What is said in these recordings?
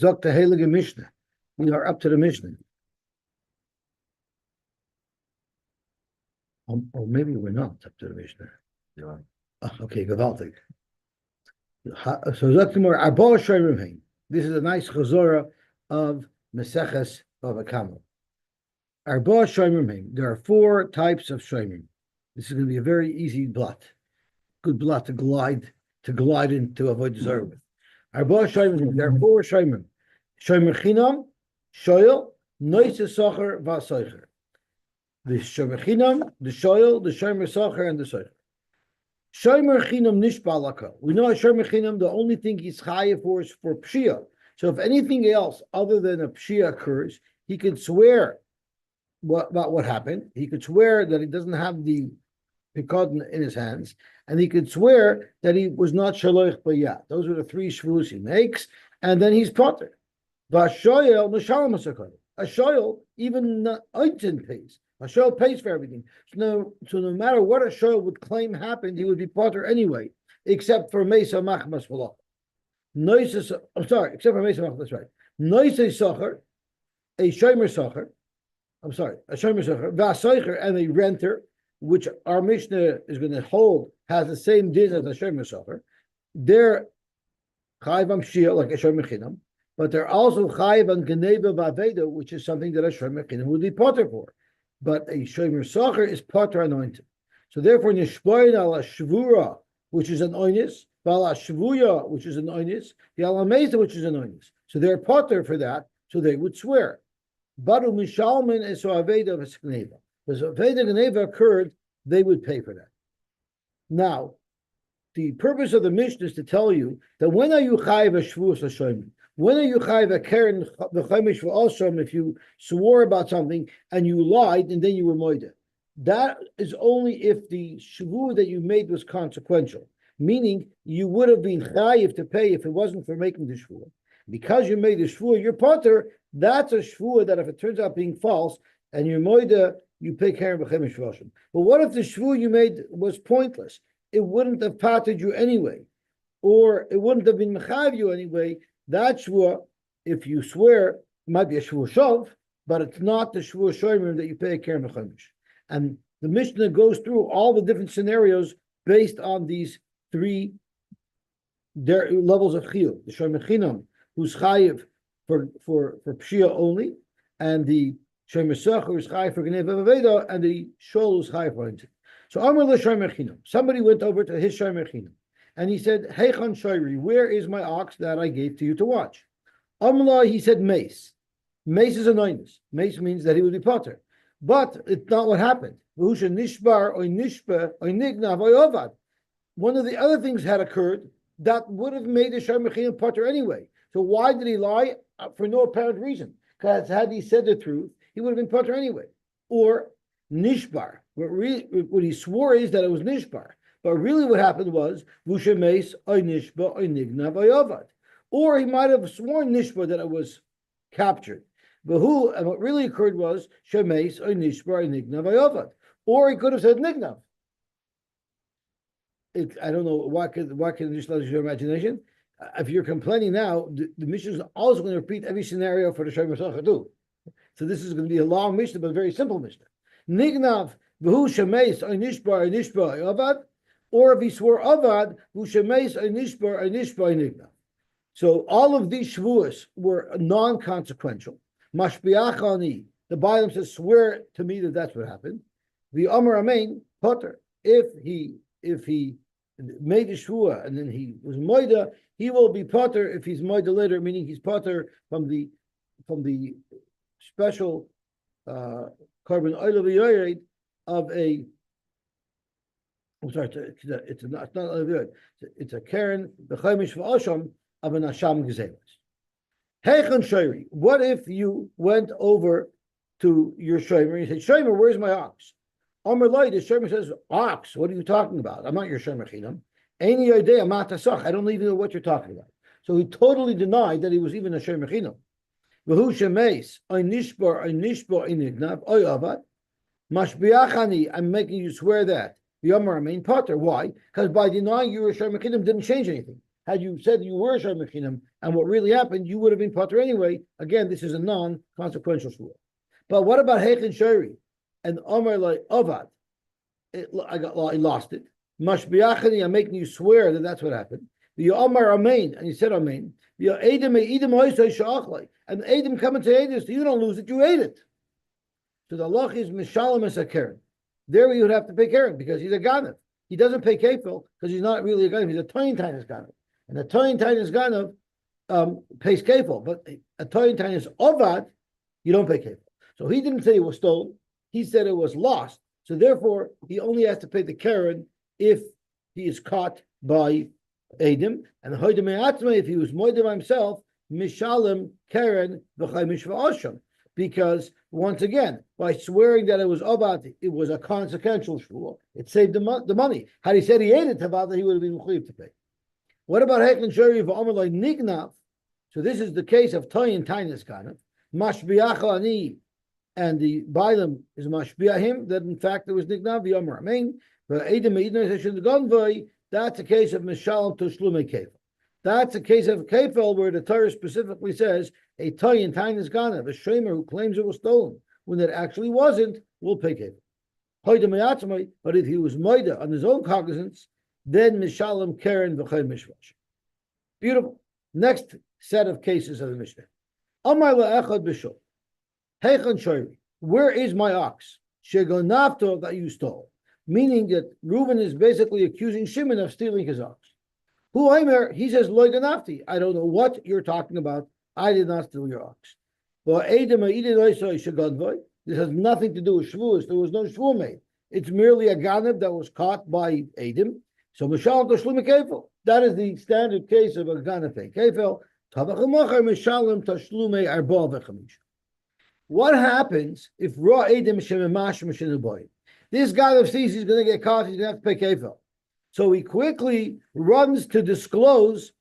Zok the Heilige Mishnah. We are up to the Mishnah. Or maybe we're not up to the Mishnah. Yeah. Okay, gewaltig. So Zok the more Arba Shoyrim Hein. This is a nice chazorah of Meseches Bava Kama. Arba Shoyrim Hein. There are 4 types of Shoyrim. This is going to be a very easy blot. Good blot to glide into avoid Zarah with. Arba Shoyrim. There are 4 Shoyrim. Shoymer Chinam, Shoyel, Noise Socher, Vasoicher. The Shoymer Chinam, the Shoyel, the Shoymer Socher, and the Socher. Shoymer Chinam Nishbalaka. We know a Shoymer Chinam, the only thing he's chayav for is for Pshia. So if anything else other than a Pshia occurs, he could swear about what happened. He could swear that he doesn't have the Pikad in his hands, and he could swear that he was not Shaloich Bayat. Those are the 3 Shavuos he makes, and then he's potter. Vashoyel Neshalom Asakar. A shoyel even Oitin pays. A shoyel pays for everything. So no matter what a shoyel would claim happened, he would be potter anyway, except for Mesa Machmas V'Loch. Except for Mesa Machmas. That's right. Noise Socher, a Shomer Socher. A Shomer Socher, Vasoicher, and a renter, which our Mishnah is going to hold has the same din as a Shomer Socher. They're Chayv Shia like a Shomer Chinam. But they're also chayiv on geneva v'aveda, which is something that a shomer chinam would be potter for. But a shomer socher is potter anointed. So therefore, nishboin ala shvura, which is an oinis, ala shvuya, which is an oinis, the alameza, which is an oinis. So they're potter for that. So they would swear. Baru mishalmin es aveda v'sgneva. Because aveda geneva occurred, they would pay for that. Now, the purpose of the Mishnah is to tell you that when are you chayiv a shvuas a shomer? When are you chayiv a keren v'chaimish v'alsham if you swore about something and you lied and then you were moida? That is only if the shvu that you made was consequential, meaning you would have been chayiv to pay if it wasn't for making the shvu. Because you made the shvu, your potter, that's a shvu that if it turns out being false and you're moida, you pay keren v'chaimish v'alsham. But what if the shvu you made was pointless? It wouldn't have patted you anyway, or it wouldn't have been mechayiv you anyway. That shvua, if you swear, it might be a shvua shov, but it's not the shvua shomer that you pay a keren v'chaimish. And the Mishnah goes through all the different scenarios based on these 3 levels of chiyuv. The shomer chinam, who's chayiv for pshia only, and the shomer socher, who's chayiv for geneva v'aveda, and the shol, who's chayiv for intent. So Amar le shomer chinam. Somebody went over to his shomer chinam. And he said, Heichon Shoiri, where is my ox that I gave to you to watch? Amla, he said, Mace. Mace is a noinus. Mace means that he would be potter. But it's not what happened. One of the other things had occurred that would have made the Sharmachin potter anyway. So why did he lie? For no apparent reason. Because had he said the truth, he would have been potter anyway. Or Nishbar. What he swore is that it was Nishbar. But really what happened was, or he might have sworn Nishba that it was captured. And what really occurred was, or he could have said Nignav. I don't know, why can this let your imagination? If you're complaining now, the Mishnah is also going to repeat every scenario for the Shomer Socher too. So this is going to be a long Mishnah, but a very simple Mishnah. Nignav, v'hu shemeis, or nishba, avad. Or if he swore avad, so all of these shvuos were non-consequential. Mashbiachani, the Bible says, swear to me that that's what happened. The Amar Amen, potter. If he made a shvua and then he was moida, he will be potter if he's moida later, meaning he's potter from the special carbon oil of a. I'm sorry, it's not it's a keren b'chaimish v'asham of an asham gezeres. Heichon shoyri. What if you went over to your shomer and you said, "Shomer, where's my ox?" Amar Lai, the shomer says, "Ox? What are you talking about? I'm not your shomer chinam. Any idea matasach? I don't even know what you're talking about." So he totally denied that he was even a shomer chinam. V'hu shemeis oy nishbar inignav oy avad mashbiachani. I'm making you swear that. The Yomar Amin Potter. Why? Because by denying you were Shomer Chinam didn't change anything. had you said you were shomer chinam, and what really happened, you would have been potter anyway. Again, this is a non-consequential shvua. But what about Heichen Shari and Omer like Ovad? I lost it. Mashbiachani, I'm making you swear that that's what happened. The Omar Amen, and you said Amen. The Edom and Edom coming to aid us, you don't lose it, you ate it. So the loch is Mishalem as a Karen. There you would have to pay Karen because he's a Ganav. He doesn't pay Kefil because he's not really a Ganav, he's a Toyin Tainis Ganav. And a Toyin Tainis Ganav pays Kefil, but a Toyin Tainis Ovad, you don't pay Kefil. So he didn't say it was stolen, he said it was lost. So therefore, he only has to pay the Karen if he is caught by Edom, and if he was moidem himself, Mishalem Karen v'chay mishva osham. Because once again, by swearing that it was Obat, it was a consequential shvua. It saved the money. Had he said he ate it, Tabata, he would have been mechuyev to pay. What about Heklen Shari v'Omer Nignav? So this is the case of Toyin Tainis Ganav. Mashbiacha ani, and the Bailam is Mashbiahim, that in fact there was Nignav, the Omer Amen, but Edom Gonvoy. That's a case of Mishalem to Shlume Kefel. That's a case of Kefel where the Torah specifically says a Toyin Tainis Ganav, a Shomer who claims it was stolen when it actually wasn't, will pay Kefel. But if he was Moida on his own cognizance, then Mishalem Karen v'chay mishvash. Beautiful. Next set of cases of the Mishnah. Amar la'echad b'shul. Heichen shori. Where is my ox? Shegonavto that you stole. Meaning that Reuben is basically accusing Shimon of stealing his ox. Who Aimer, he says, Lo ganafti. I don't know what you're talking about. I did not steal your ox. This has nothing to do with Shavuos. There was no Shavuot made. It's merely a ganab that was caught by Edom. So Mishalem Tashlume Kefel. That is the standard case of a ganab pay Kefel. Mishalem Tashlume Arba v'chamish. What happens if Ra Edom Shememash Mishinuboy? This guy that sees he's going to get caught, he's going to have to pay kefil. So he quickly runs to disclose,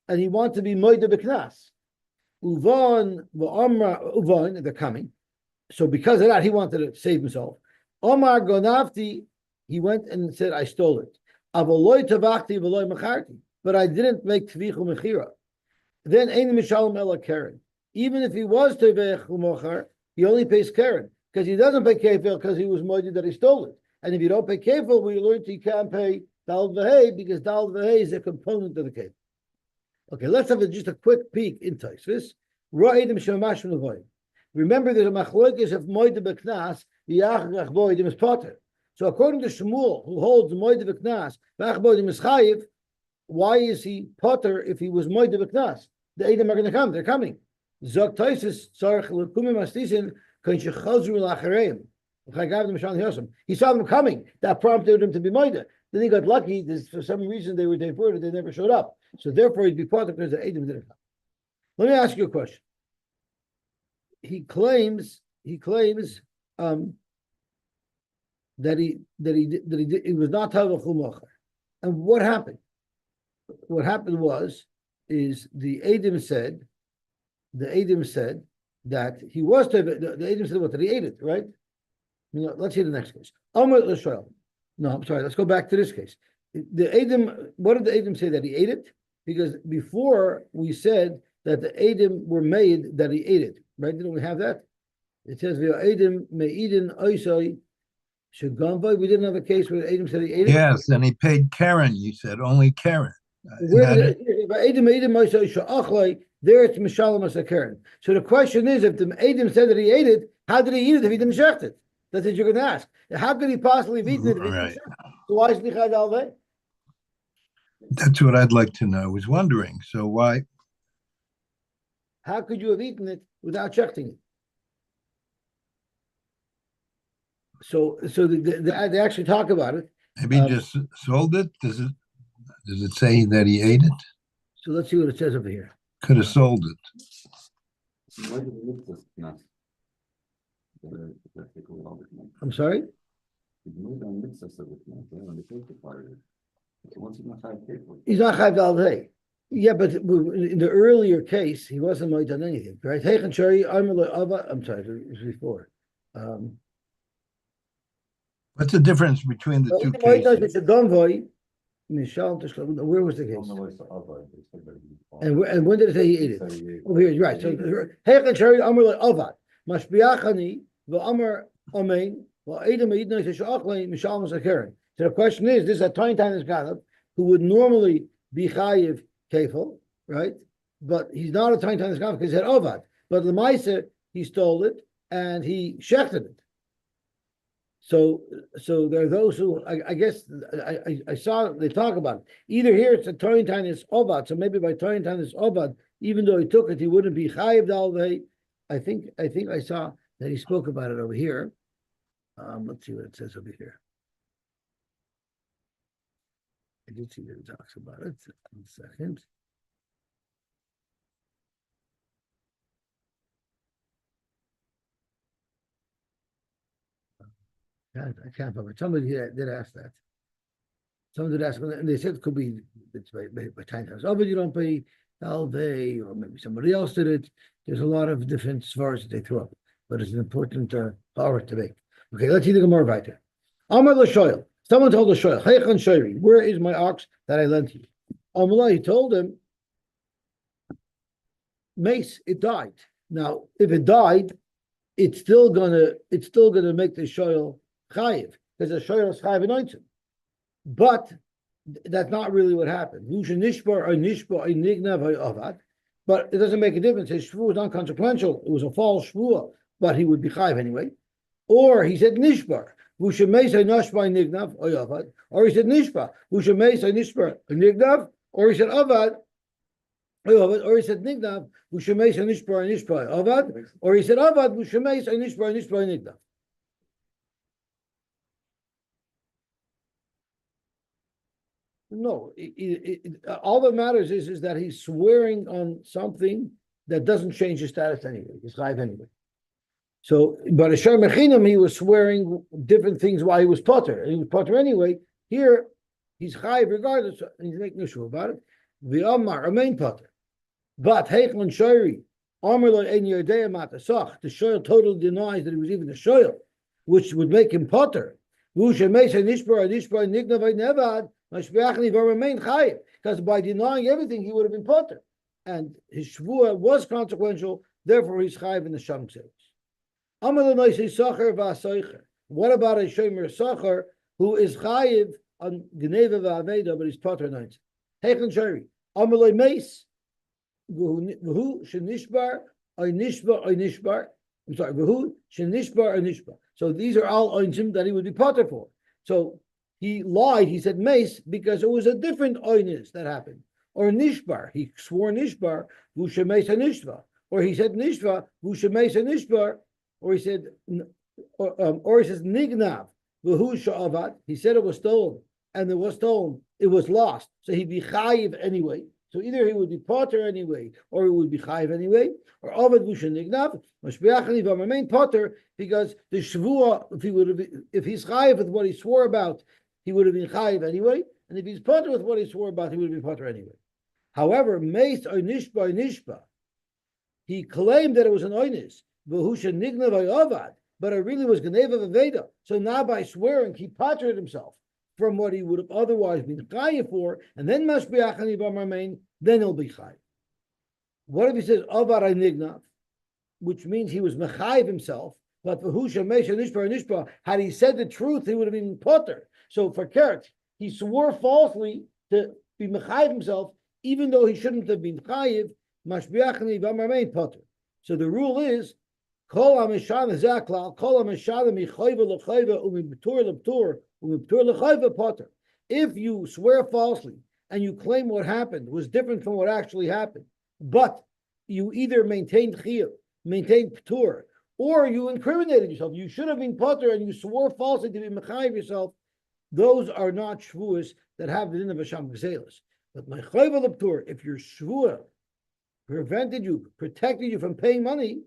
and he wants to be moide b'knas. Uvan, they're coming. So because of that, he wanted to save himself. Omar gonavti, he went and said, I stole it. Avoloi tavachti v'loi macharti, but I didn't make tvichu mechira. Then ein mishalom ela keren. Even if he was tevech u'mochar, he only pays keren. Because he doesn't pay kefil because he was moided that he stole it. And if you don't pay kefil, we learned he can't pay dal v'hei because dal v'hei is a component of the kefil. Okay, let's have just a quick peek in Tosfos. Remember, there's a machlokes of moided b'knas v'yachach boidim is potter. So according to Shmuel, who holds moided b'knas v'yachach boidim is chayiv, why is he potter if he was moided b'knas? The Edom are going to come. They're coming. Zok Tosfos tzarich l'kumim astisin. He saw them coming. That prompted him to be moida. Then he got lucky. For some reason they were diverted. They never showed up. So therefore he'd be part of because the Edom didn't come. Let me ask you a question. He claims that he was not Tavach U'Mocher. And what happened? What happened is the Edom said that he was the Edom said what, that he ate it, right? Let's see the next case. No, I'm sorry. Let's go back to this case. The Edom, what did the Edom say, that he ate it? Because before we said that the Edom were made that he ate it, right? Didn't we have that? It says Edom me'idin oisoi shagamva. We didn't have a case where the Edom said he ate it. Yes, and he paid Karen. You said only Karen. There it's Mishalem as a Karen. So the question is, if the Edom said that he ate it, how did he eat it if he didn't shecht it? That's what you're going to ask. How could he possibly have eaten it if he didn't shecht it? So why is Nichad Alveh? That's what I'd like to know. I was wondering. So why? How could you have eaten it without shechting it? So they actually talk about it. Maybe he just sold it. Does it say that he ate it? So let's see what it says over here. Could have sold it. I'm sorry? He's not chayv al-hay. Yeah, but in the earlier case, he wasn't might on anything, right? I'm sorry, it was before. What's the difference between the two cases? Mishal Tishkal. Where was the case? And when did it say he ate it? Over here, right. So Hechan Shari Amr like Avad. Mashbiachani, the Amr Amein, well Adam Eidna Shachlei, Mishal Masakarin. So the question is, this is a tiny tiny Ganav who would normally be Chayiv Kefil, right? But he's not a tiny tiny Ganav because he had Avad. But the Maisa, he stole it and he shechted it. So there are those who I guess I saw they talk about it. Either here it's a tiny tiny Obad, so maybe by tiny tiny Obad, even though he took it, he wouldn't be Chayiv Dalvei. I think I saw that he spoke about it over here. Let's see what it says over here. I did see that it talks about it. 1 second. I can't remember. Somebody did ask that. Someone did ask, and they said it could be it's by 10 times. Oh, but you don't pay Alvey, or maybe somebody else did it. There's a lot of different svars that they throw up, but it's an important power to make. Okay, let's see the Gemara weiter. Amar l'shoyel. Someone told the shoyel, Heichon shoyri, where is my ox that I lent you? Amalai, he told him, Mace, it died. Now, if it died, it's still gonna make the shoyel chayiv, because the shoyel is chayiv anointed. But that's not really what happened. But it doesn't make a difference. His shvuah was non-consequential. It was a false shvuah, but he would be chayiv anyway. Or he said nishbar. Or he said nishba. Or he said avad. Or he said nignav. Or he said avad. No, all that matters is that he's swearing on something that doesn't change his status anyway. He's chayiv anyway. So, but Asher Mechinim, he was swearing different things while he was potter, and he was potter anyway. Here, he's chayiv regardless, and he's making a issue about it. The Amar remain potter, but Heichlan Shari, Amar lo ein yodei matasach. The shoyel totally denies that he was even a shoyel, which would make him potter. Because by denying everything, he would have been potter, and his shvuah was consequential. Therefore, he's chayiv in the sham says. What about a shomer sacher who is chayiv on gneva v'aveda, but he's potter nights? Heichen shari amalei meis v'hu shenishbar oy nishbar. I'm sorry, v'hu shenishbar oy nishbar. So these are all oinsim that he would be potter for. So he lied. He said mace because it was a different oinis that happened. Or nishbar, he swore nishbar v'hu shemeis hanishva. Or he said nishva v'hu shemeis hanishbar. Or he said, or he says nignav v'hu sha'avat. He said it was stolen, and it was stolen. It was lost, so he'd be chayiv anyway. So either he would be potter anyway, or he would be chayiv anyway. Or avad v'shen nignav mashbiachani v'amamein potter, because the shvuah, if he's chayiv with what he swore about, he would have been chayiv anyway. And if he's potter with what he swore about, he would have been potter anyway. However, meis or nishba, he claimed that it was an oinis. But it really was Geneva Veda. So now by swearing, he pottered himself from what he would have otherwise been chayiv for, and then mashbiachani b'marmein, then he'll be chayiv. What if he says avar nignav, which means he was mechayiv himself, but for husha mesha nishpa, had he said the truth, he would have been potter. So for Kert, he swore falsely to be mechayiv himself, even though he shouldn't have been chayiv, mashbiachani b'marmein potter. So the rule is, if you swear falsely and you claim what happened was different from what actually happened, but you either maintained chiyuv, maintained ptur, or you incriminated yourself, you should have been potter and you swore falsely to be mechayiv yourself, those are not shvuas that have the din of Hasham Gzelis. But my chayva l'ptur, if your shvuah protected you from paying money,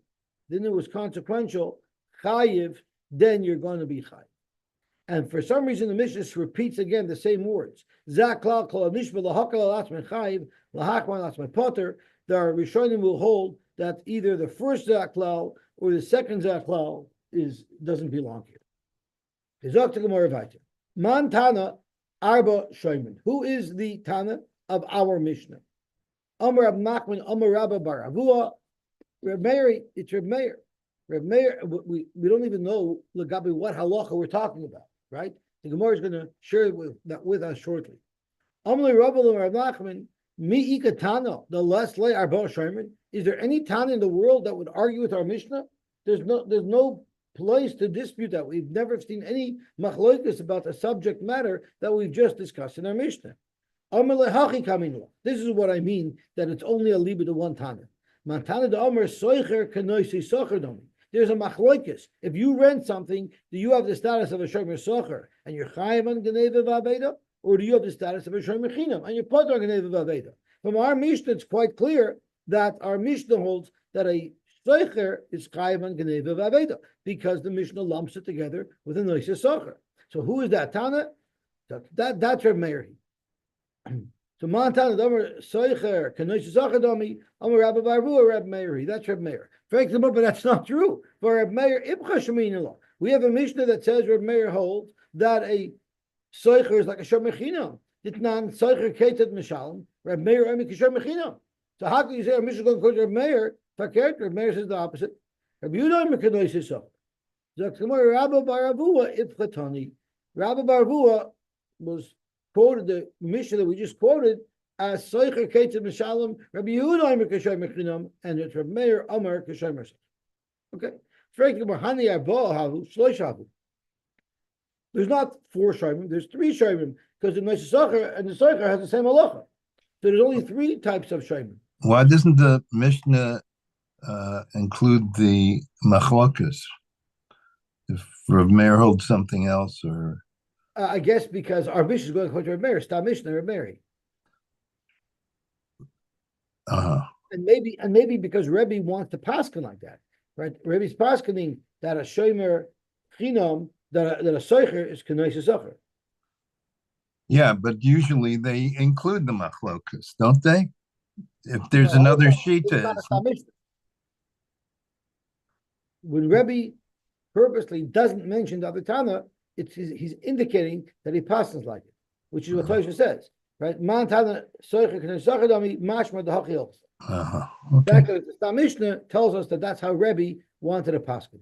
then it was consequential, chayiv, then you're going to be chayiv. And for some reason, the Mishnah repeats again the same words. Zaklal kol nishba lahakal alatzmei chayiv, lahakman alatzmei potter. The Rishonim will hold that either the first zaklal or the second zaklal doesn't belong here. Man Tana, Arba Shoyman. Who is the Tana of our Mishnah? Amar Rab Nachman, Amar Rabba Bar Avua, Reb Meir, it's Reb Meir. Reb Meir, we don't even know Lagabi what halacha we're talking about, right? The Gemara is going to share that with us shortly. Amar Rabba Rab Nachman, Mi Ika Tana, the less lay Arba Shoyman. Is there any Tana in the world that would argue with our Mishnah? There's no place to dispute that. We've never seen any machlokas about the subject matter that we've just discussed in our Mishnah. This is what I mean, that it's only a liba to one Tana. There's a machlokas. If you rent something, do you have the status of a shomer socher and you're chayiv on geneva v'aveda, or do you have the status of a shomer chinam and you're potter on geneva v'aveda? From our Mishnah, it's quite clear that our Mishnah holds that a socher is chayiv on geneva v'aveda, because the Mishnah lumps it together with a noisy socher. So who is that Tana? That's Reb Meir. So Montana, Soicher, Kanoish Zachadami, I'm a Rabbi Barbu, Reb Meir. That's Reb Meir. But that's not true. For Reb Meir, we have a Mishnah that says Reb Meir holds that a Soicher is like a Shor Mechinam. Ditnan Soicher Ketet Mishalim, Reb Meir Emi Kishor Mechinam. So how can you say our Mishnah is going to quote Reb Meir? Fakert, Reb Meir says the opposite. Reb Yudah Mekanoish Zach. Zaksamor Rabbi Barabua Ipchatani. Rabbi Barabua was quoted the Mishnah that we just quoted as Soicher Ketzim Mishalom, Rabbi Yehuda Omer Kashay Mechinam, and it's Rabbi Meir Omer Kashay Mersa. Okay, there's not 4 Shomim, there's 3 Shomim, because the Soicher and the Soicher has the same halacha. So there's only 3 types of Shomim. Why doesn't the Mishnah include the machlokas? If Rav Meir holds something else, or I guess because our Mishnah is going to quote Reb Meir, Stam Mishnah, Reb Meir. And maybe because Rebbe wants to paskin like that, right? Rebbe's paskening that a shomer chinam, that a soicher is k'nois socher. Yeah, but usually they include the machlokas, don't they? If there's another shita. When Rebbe purposely doesn't mention the other Tana, he's indicating that he passes like it, which is what Tosha says, right? Man Tana soicher k'nois socher dami mashma the hachil. Okay. The Mishnah tells us that that's how Rebbe wanted a paskin.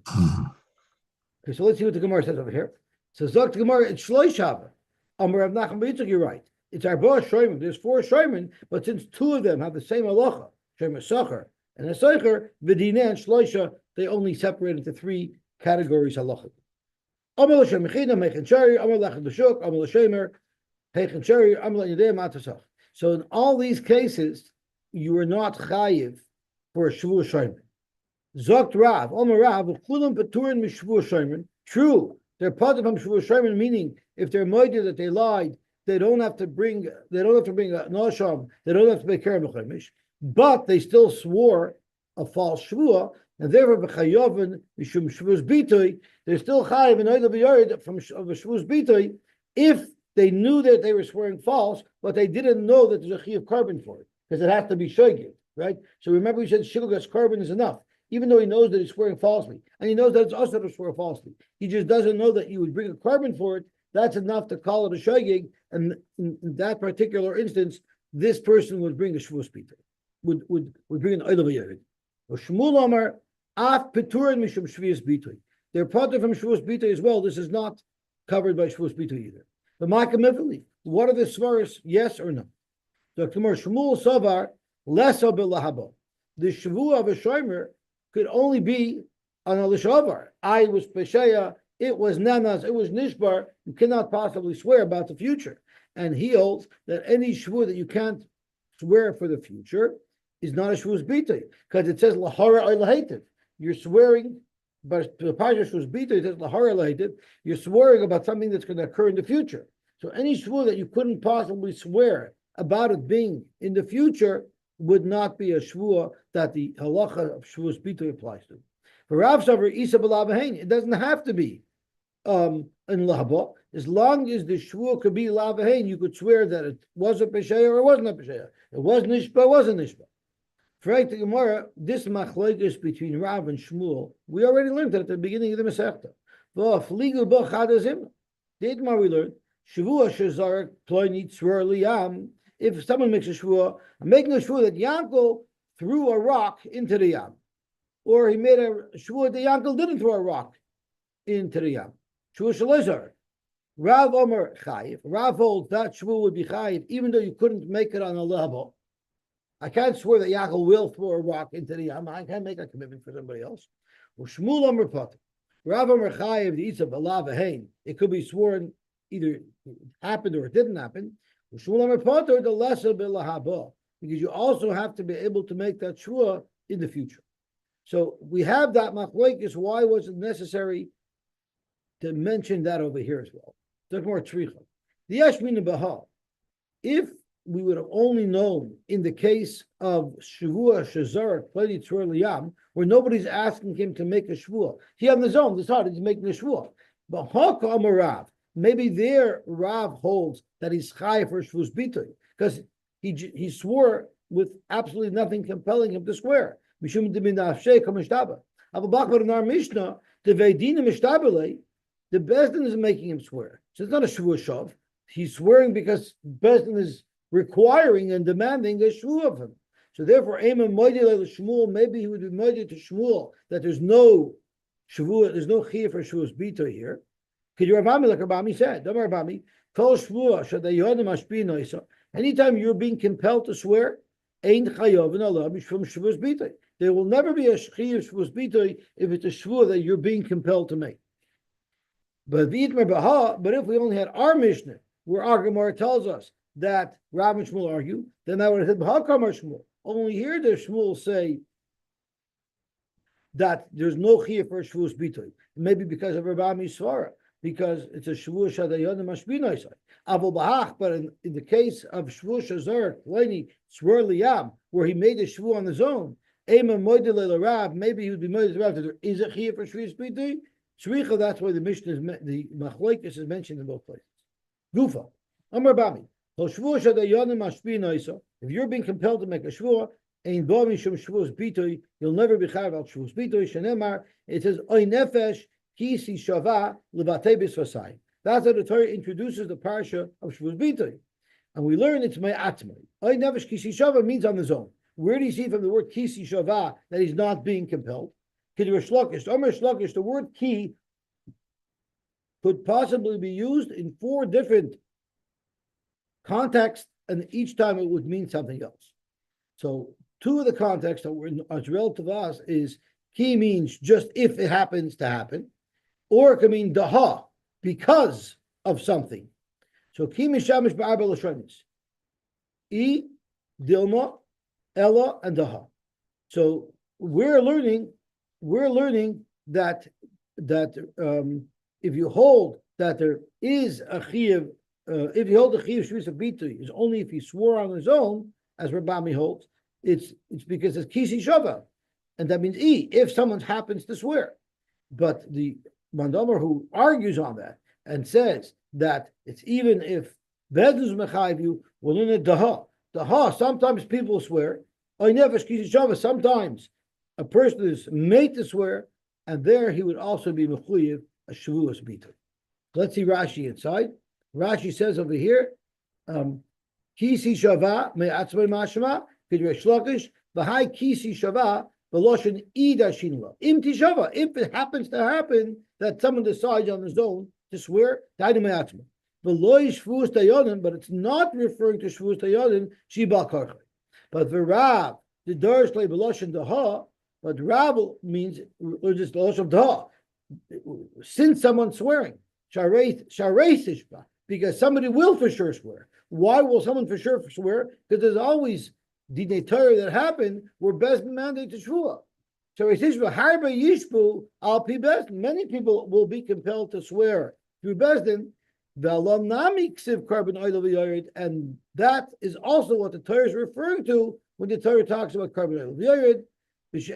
Okay, so let's see what the Gemara says over here. So Zok the Gemara, it's Shlosh Hava. Amar Rav Nachman B'Yitzchak, you're right. It's Arba Shoyim. There's 4 Shoyim, but since 2 of them have the same halacha, Shomer Socher and a Socher, V'dineh and Shlosha, they only separate into 3 categories halacha. Amar L'Shem Mechina, Mechen Shari, Amar Lachem B'Shuk, Amar L'Shemer, Hechen Shari, Amar L'Yedei Matasach. So in all these cases, you are not chayiv for a Shavuos Shomer. Zokt Rav, Omer Rav, Chulam Peturin Mishvuos Shomer. True, they're part of Shavuos Shomer, meaning if they're moided that they lied, they don't have to bring a nosham, they don't have to make kerem b'chemish, but they still swore a false shvua, and therefore b'chayoven mishum Shavuos Bitoy, they're still chayiv and oida b'yored from a Shavuos Bitoy if they knew that they were swearing false, but they didn't know that there's a chi of carbon for it, because it has to be shogeg, right? So remember we said shilgas carbon is enough, even though he knows that he's swearing falsely, and he knows that it's also to swear falsely. He just doesn't know that you would bring a carbon for it. That's enough to call it a shogeg, and in that particular instance, this person would bring a shvus bita, would bring an oil v'yered. Shmuel Amar af peturin mishum shvius bitoy. They're part of from shvus bita as well. This is not covered by shvus bita either. The makamifli. What are the svaris? Yes or no? So Shmuel Savar less of lahabo. The shvu of a shomer could only be on a lishavar. I was pesheya. It was nanas. It was nishbar. You cannot possibly swear about the future. And he holds that any shvu that you can't swear for the future is not a shvu's bita, because it says lahara or lahativ. You're swearing, but the pasha shvu's bita it says lahara lahativ. You're swearing about something that's going to occur in the future. So any shvu that you couldn't possibly swear about it being in the future would not be a shvua that the halacha of shvu's bita applies to. For Rav Savar Isa b'lavahain, it doesn't have to be in lahaba. As long as the shvua could be lavahain, you could swear that it was a pesheya or it wasn't a pesheya. It was nishba, wasn't nishba. For the Gemara, this machlokes between Rav and Shmuel, we already learned that at the beginning of the Masechta. The Gemara we learned Shavuos shezarek ploini tzror liyam. If someone makes a shvuah, I'm making a shvuah that Yankel threw a rock into the yam, or he made a shvuah that Yankel didn't throw a rock into the yam. Shvuah shalezar. Rav Omer chayiv. Rav holds that shvuah would be chayiv, even though you couldn't make it on a level. I can't swear that Yaakov will throw a rock into the yam. I can't make a commitment for somebody else. Shmuel Omer Potter. Rav Omer chayiv the Isa Balav Hain. It could be sworn either it happened or it didn't happen. Shmuel Omer Potter the lesser bilahaba, because you also have to be able to make that shvuah in the future. So we have that machlokes. Why was it necessary to mention that over here as well? There's more tricha. The Yashmin Baha. If we would have only known in the case of Shavuah Shazar Pledi Tzur Liyam, where nobody's asking him to make a Shavuah. He on his own decided he's making a Shavuah. But Hakam Rav, maybe there Rav holds that he's Chai for Shavuos Bitoy, because he swore with absolutely nothing compelling him to swear. Mishum Diminafshe Kameshtaba. Abu Bakr in our Mishnah, the Veidina Mishtabele, the Bezdin is making him swear. So it's not a Shavuah Shav. He's swearing because Bezdin is requiring and demanding a shvuah of him. So therefore, Eamon Moedel Shmuel, maybe he would be Moedel to Shmuel that there's no shvuah, there's no chiyah for Shavuos Bito here. Could you Rabami, like Rabami said, Damar Rabami, Kol Shvuah Shadayonim Ashpi Noisa. Anytime you're being compelled to swear, Ein Chayav and Allah from Shavuos Bito. There will never be a chiyah of Shavuos Bito if it's a shvuah that you're being compelled to make. But if we only had our Mishnah, where our Gemara tells us that Rav and Shmuel argue, then I would have said B'Hakamar Shmuel. Only here does Shmuel say that there's no chiyah for Shavuos Bitoy. Maybe because of Rabbi Svara, because it's a Shavuos Shadayon Mashbinoisai. Avol Bahach, but in the case of Shavuos Shazar, Leni Swer Liyam, where he made a Shavuos on his own, Ema Moedel Rav, maybe he would be Moedel Rav. There is a chiyah for Shavuos Bitoy. Shricha, that's why the Mishnah is the Machlokes is mentioned in both places. Gufa, Amar Bami. If you're being compelled to make a shvuah, you'll never be chayav al shvuos bitoy. Shenemar, it says oy nefesh kisi shava lebatei bisvasai. That's how the Torah introduces the parsha of shvuos bitoy, and we learn it's me'atmai. Oy nefesh kisi shava means on his own. Where do you see from the word kisi shava that he's not being compelled? The word ki could possibly be used in 4 different contexts, and each time it would mean something else. So 2 of the contexts that were relative to us is ki means just if it happens to happen, or it can mean daha, because of something. So ki mishamish ba'arba l'shonis. I, Dilma, Ella, and daha. So we're learning that if you hold that there is a chiyuv, if you hold the chiyuv shvis of bitui is only if he swore on his own, as Rabami holds, it's because it's kisi shava, and that means if someone happens to swear. But the Mandomer who argues on that and says that it's even if Vedus mechayiv you will in a daha. Sometimes people swear. I never kisi shava. Sometimes a person is made to swear, and there he would also be mechuyev a shavuos bitui. Let's see Rashi inside. Rashi says over here, kisi shava me'atzmei mashma k'drei shlokish v'hai kisi shava v'loshen ida shinla im tishava. If it happens to happen that someone decides on his own to swear, dainu me'atzmei v'loi shvuos dayonim, but it's not referring to shvuos dayonim shibal karchay. But v'rav the dorish le v'loshen daha, but Rav means just the loshen daha. Since someone's swearing, because somebody will for sure swear. Why will someone for sure swear? Because there's always dinei Torah that happened where Bezdin mandate to shvuah. Many people will be compelled to swear through Bezdin. And that is also what the Torah is referring to when the Torah talks about carbon oil. If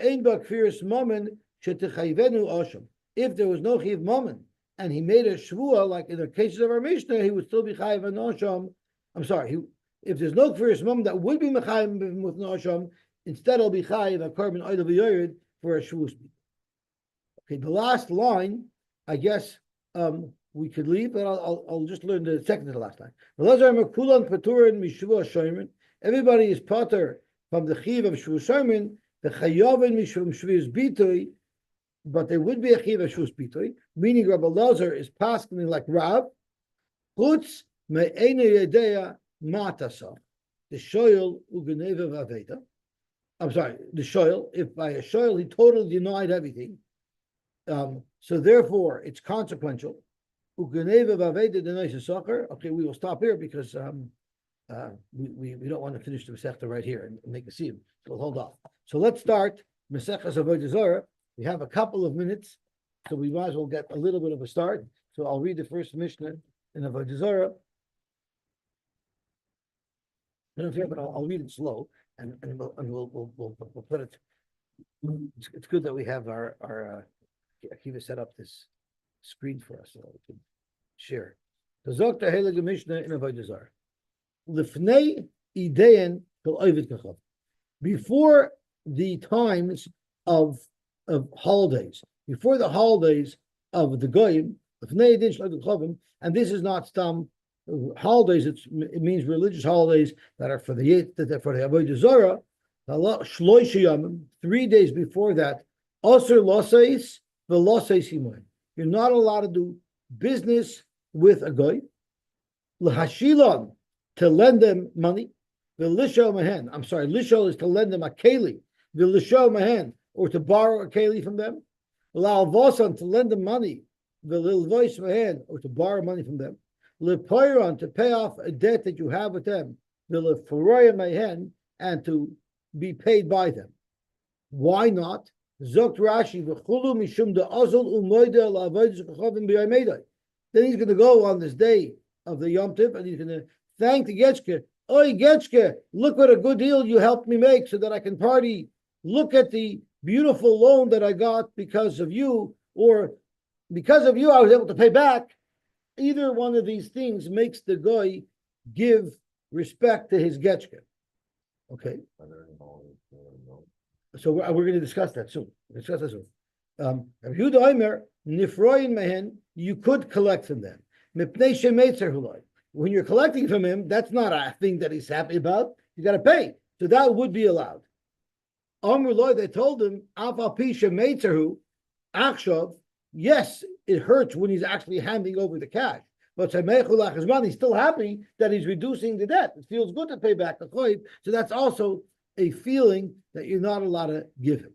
there was no chiv moment and he made a shvuah, like in the cases of our Mishnah, he would still be chayiv and nosham. I'm sorry, if there's no kfiris moment that would be mechayiv with nosham, instead it'll be chayiv a carbon oil v'yored for a shvuah. Okay, the last line, I guess, we could leave, but I'll just learn the second to the last line. Everybody is pater from the chiv of Shavuos Shaymin, the chayavin mishum Shavuos Bitoy, but there would be a chiv of Shavuos Bitoy, meaning Rabbi Lazar is passing like Rav, chutz me'ene yedea matasa, the shoyel ugeneva vaveda. I'm sorry, the shoyel, if by a shoyel he totally denied everything, so therefore it's consequential. Okay, we will stop here because we don't want to finish the Masechta right here and make a Siyum. So we'll hold off. So let's start Masechtas Avodah Zarah. We have a couple of minutes, so we might as well get a little bit of a start. So I'll read the first Mishnah in Avodah Zarah. I don't care, but I'll read it slow, and we'll put it. It's good that we have our Akiva set up this screen for us so we can share. The Zokta Heilige Mishnah in Avodah Zarah. Lifnei idein kol ovid kachav. Before the times of holidays, before the holidays of the goyim, lifnei idein shel ovid kachavim, and this is not some holidays. It means religious holidays that are for the Avodah Zarah. Shloisha yamim, 3 days before that, Osir loseis veloseis himoin. You're not allowed to do business with a goy. L'hashilon, to lend them money. V'lishol mahen. I'm sorry, lishol is to lend them a keli. V'lishol mahen, or to borrow a keli from them. L'alvosan, to lend them money. V'lilvois mahen, or to borrow money from them. L'poiron, to pay off a debt that you have with them. V'leforoya mahen, and to be paid by them. Why not? Zokt Rashi v'chulu mishum de'azol u'moida la'avodas kachavim b'yameidai. Then he's going to go on this day of the Yom Tov and he's going to thank the Getchke. Oy Getchke, look what a good deal you helped me make so that I can party. Look at the beautiful loan that I got because of you, or because of you I was able to pay back. Either one of these things makes the guy give respect to his Getchke. Okay. So we're going to discuss that soon. Yehuda Omer, nifroyin mehen, you could collect from them. When you're collecting from him, that's not a thing that he's happy about. You got to pay. So that would be allowed. They told him, yes, it hurts when he's actually handing over the cash. But he's still happy that he's reducing the debt. It feels good to pay back the choiv. So that's also a feeling that you're not allowed to give him.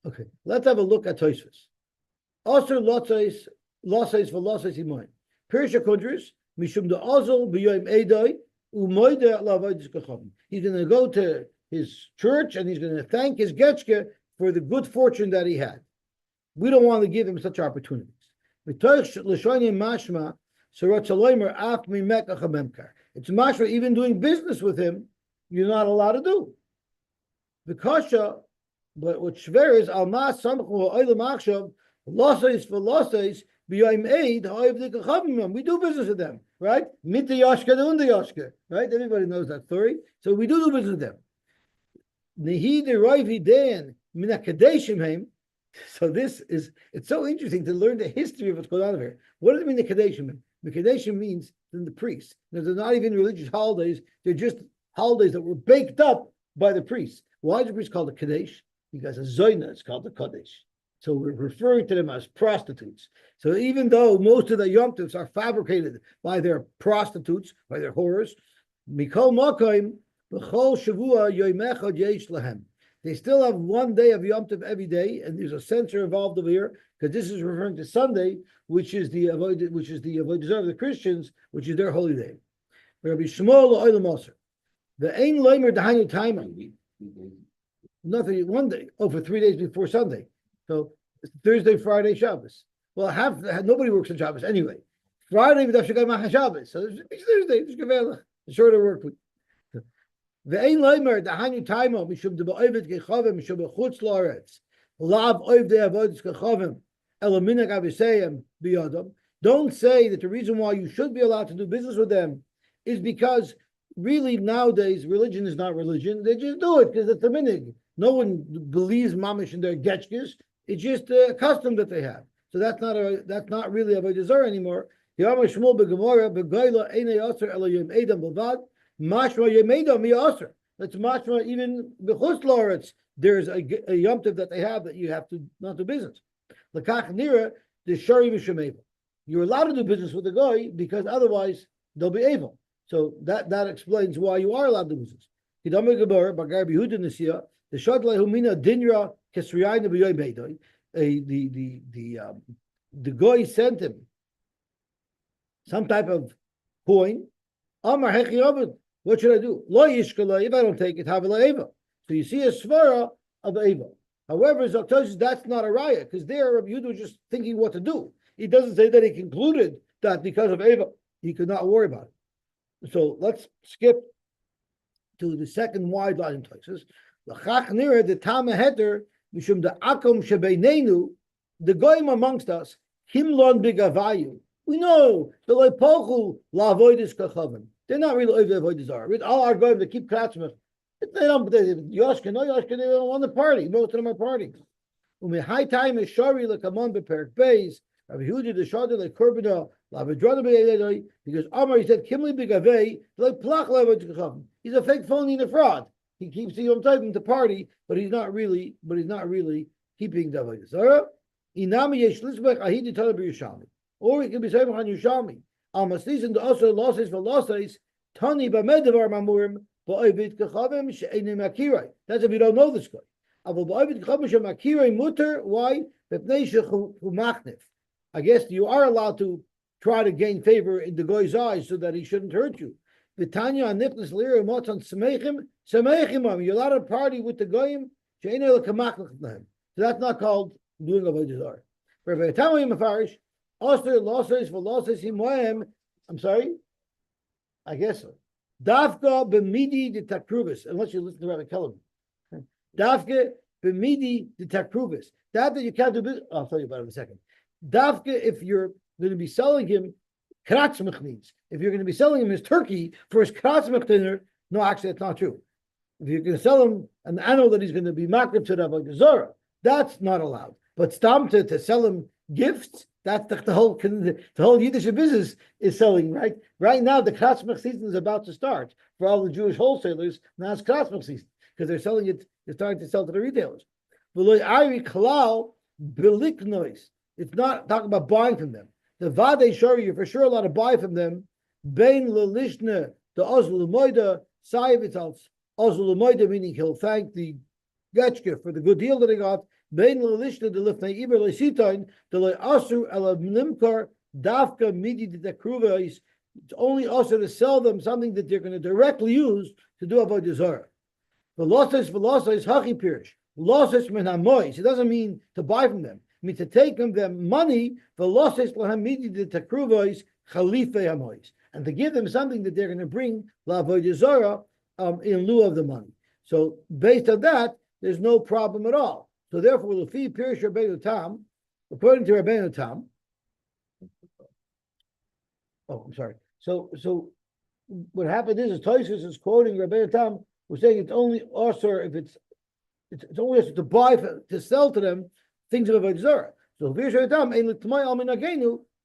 Okay, let's have a look at Tosfos. Osir loseis v'loseis imoin. Pirsha Kundris mishum de'azol b'yoyim eidai u'moide la'avodas kachavim. He's going to go to his church and he's going to thank his Getchke for the good fortune that he had. We don't want to give him such opportunities. It's mashma, even doing business with him, you're not allowed to do. The kasha, but what shver is almas samchu oilam achshav losses for losses b'yoyim eid ha'oivdik achavim. We do business with them, right? Mit the yashka and the yashka, right? Everybody knows that story. So we do business with them. Nehi de roivi dein min hakadeshim heim. So it's so interesting to learn the history of what's going on here. What does it mean the kadeshim mean? The kadeshim means the priests. They're not even religious holidays. They're just holidays that were baked up by the priests. Why is the priest called a Kadesh? Because a Zoyna is called a Kadesh. So we're referring to them as prostitutes. So even though most of the Yom Tovs are fabricated by their prostitutes, by their whores, Mikol Makoim, B'chol Shavua Yoimechad Yesh Lahem. They still have 1 day of Yom Tov every day, and there's a censor involved over here because this is referring to Sunday, which is the Avodah Zarah of the Christians, which is their holy day. Rabbi Shmuel Oilam Aser. The Ein Leimer Dahainu Taimah. Nothing 1 day. Oh, for 3 days before Sunday. So it's Thursday, Friday, Shabbos. Well, nobody works on Shabbos anyway. Friday, Shabbos. So it's Thursday. It's shorter work week. Ve'ein leimer dahainu taimo mishum de ba'ovet kechavim mishum bechutz la'aretz lav oivdei avodas kechavim elaminag avisayim biyadam. Don't say that the reason why you should be allowed to do business with them is because really nowadays religion is not religion. They just do it because it's a minig. No one believes mamish in their getchkes. It's just a custom that they have. So that's not really avodah zarah anymore. Yom Shmuel beGemara beGoyla einay aser ela yom edam bavad mashma yom edam mi aser. That's mashma even b'chutz la'aretz. There's a yom tov that they have that you have to not do business. L'kach nira the shari v'shem. You're allowed to do business with the guy because otherwise they'll be able. So that explains why you are allowed to do business. Hidamei Gemara bagar b'Yehuda Nesiya the shadlei humina dinra kesriyayna b'yoy beidoi. The guy sent him some type of coin. Amar hechi ovid. What should I do? Lo yishkala. If I don't take it, havela eva. So you see a svara of eva. However, Zoktosh, that's not a raya because there Rabbi Yehuda was just thinking what to do. He doesn't say that he concluded that because of eva he could not worry about it. So let's skip to the second wide line in places. L'chach nira the tama heter mishum the akom shebeinenu the goyim amongst us himlon bigavayu. We know the loipochu la'avoidis kachavim. They're not really over avoidis are. With all our goyim, they keep kratzmach. They don't. Yoshkin, no Yoshkin. They don't want the party. Most of them are partying. High time is shari lekamon beperk beis. Rabbi Yehuda the shadi like kurbana lavedrona be'edoi because Amar he said kimli bigavei like plach la'avoidis kachavim. He's a fake phony and a fraud. He keeps the Yom Tovim to party, but he's not really keeping the avodah zarah. Inami yesh lisbech ahidi tala b'Yushalmi, or it can be saying on Yushalmi. Al maslisin the also losses for losses tani b'medavar mamurim ba'ovid kachavim she'enim akirai. That's if you don't know this guy. Avol ba'ovid kachavim she'makirai muter. Why? B'pnei shechumachnif. I guess you are allowed to try to gain favor in the guy's eyes so that he shouldn't hurt you. V'tanya anifnas lira motzon semeichim semeichim. You're allowed to party with the goyim. She'enei lekamachnif. So that's not called doing avodah zarah. Rabbi Tamim Mefarish, Oster losses for losses himoem. I'm sorry, I guess so. Dafka b'midi de takrubis, unless you listen to Rabbi Kellerman. Dafka b'midi de takrubis. That you can't do business. I'll tell you about it in a second. Dafka, if you're going to be selling him kratzmach means. If you're going to be selling him his turkey for his kratzmach dinner, no, actually, it's not true. If you're going to sell him an animal that he's going to be makrib to the avodah zarah, that's not allowed. But stam to sell him gifts, that's the whole Yiddish business is selling, right? Right now, the Kratzmach season is about to start for all the Jewish wholesalers. Now it's Kratzmach season because they're selling it, they're starting to sell to the retailers. It's not talking about buying from them. The Vade Shari, you're for sure allowed to buy from them. Bein Lelishna, the Ozul Moida, Sayev, it's Ozul Moida, meaning he'll thank the Getchke for the good deal that he got. Bein Lelishna, the Lifnei Iber Leisitain, the Le Asur Ela Nimkar, Dafka Midi de Kruva. It's only also to sell them something that they're going to directly use to do avodah zarah. Velosses hachi pirish. Losses min hamois. It doesn't mean to buy from them. It means to take from them money. Velosses lahamidi de takruvois chalife hamois, and to give them something that they're going to bring la'avodah zarah in lieu of the money. So based on that, there's no problem at all. So therefore, Lufi pirish Rabbeinu Tam, according to Rabbeinu Tam. Oh, I'm sorry. So what happened is Tosfos is quoting Rabbeinu Tam, who's saying it's only also if it's only also to buy to sell to them things of avodah zarah. So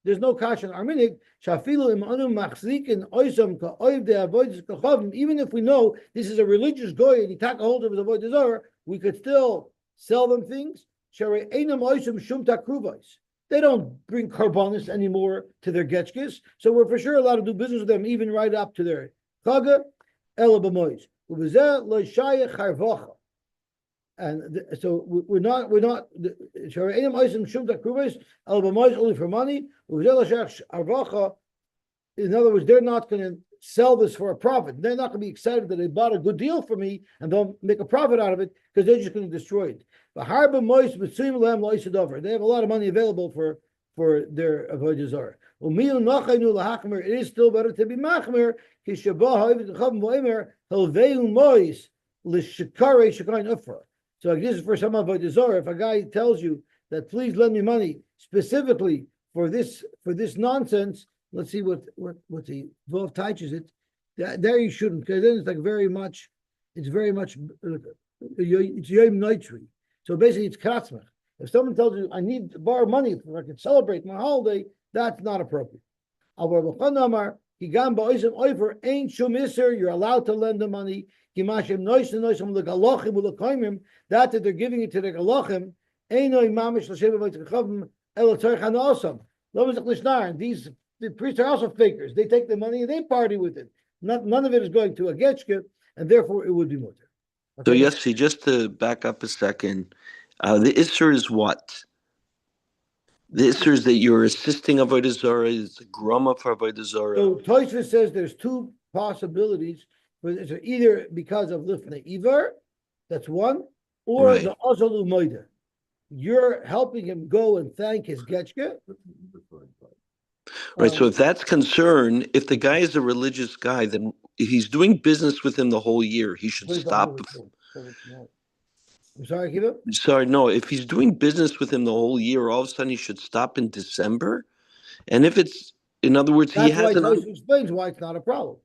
there's no kash in Arminic. Even if we know this is a religious goy and he take a hold of his avodah zarah, we could still sell them things. They don't bring karbonis anymore to their getchkis, so we're for sure allowed to do business with them even right up to their chaga ela b'mois. And so we're not only for money. In other words, they're not going to sell this for a profit. They're not going to be excited that they bought a good deal for me and they'll make a profit out of it because they're just going to destroy it. They have a lot of money available for their avodah zarah. It is still better to be machmer. So this is for some avodah zarah. If a guy tells you that please lend me money specifically for this nonsense, let's see what the Vov teaches it. There you shouldn't, because then it's very much it's Yom Noitri. So basically it's kratzmach. If someone tells you, I need to borrow money so I can celebrate my holiday, that's not appropriate. You're allowed to lend the money. That they're giving it to the galachim. These the priests are also fakers. They take the money and they party with it. None of it is going to a getchke, and therefore it would be mutter. So Okay. Yossi, just to back up a second, the Isser is what? The Isser is that you're assisting Avodah Zarah, it's a grama for Avodah Zarah. So Tosfos says there's two possibilities. Either because of lifnei ivar, that's one, or Right. the azalu moida. You're helping him go and thank his getchke. Right. So if that's concern, if the guy is a religious guy, then if he's doing business with him the whole year, he should stop. I'm sorry, Kiva? Sorry, no. If he's doing business with him the whole year, all of a sudden he should stop in December. And if it's, in other words, he That's has why an Tosfos explains why it's not a problem.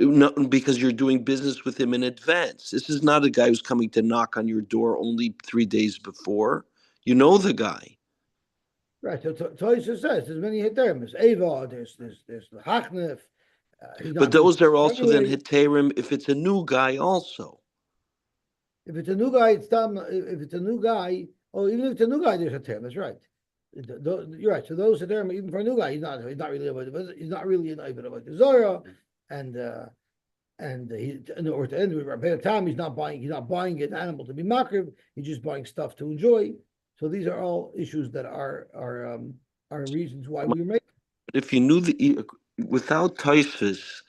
no, because you're doing business with him in advance. This is not a guy who's coming to knock on your door only 3 days before. You know the guy. Right. So Tosfos says there's many heterim. There's Ava, there's the Hachnef. But those are also then January. heterim if it's a new guy also. If it's a new guy, it's done. If it's a new guy, even if it's a new guy, there's a term. That's right. You're right. So those are there, even for a new guy, he's not really an Ibn about the Zora, and or to end with Rabbi Tam, he's not buying an animal to be makriv. He's just buying stuff to enjoy. So these are all issues that are reasons why we make. But if you knew without Tosfos,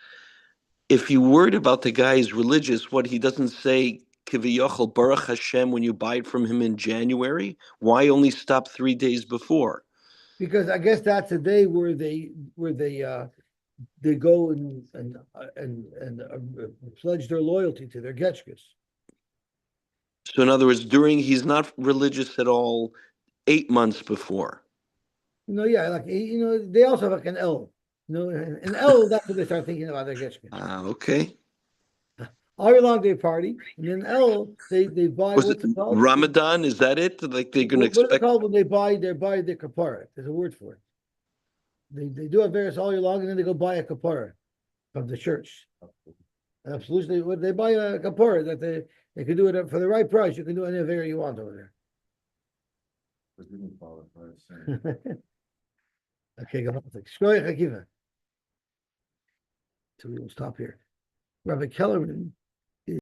if you worried about the guy's religious, what he doesn't say Kiviyachal Baruch Hashem when you buy it from him in January, why only stop 3 days before? Because I guess that's a day where they go and pledge their loyalty to their getchkes. So in other words, he's not religious at all 8 months before. Yeah, like they also have like an L. An L, that's what they start thinking about their getchkes. Okay. All year long they party, and then L they buy Was what's it it called? Ramadan? Is that it? Like they're going to What is it expect? called when they buy their kapara? There's a word for it. They do have various all year long, and then they go buy a kapara from the church. Absolutely, what they buy a kapara that they can do it for the right price. You can do any affair you want over there. Okay, go on. So we will stop here. Rabbi Kellerman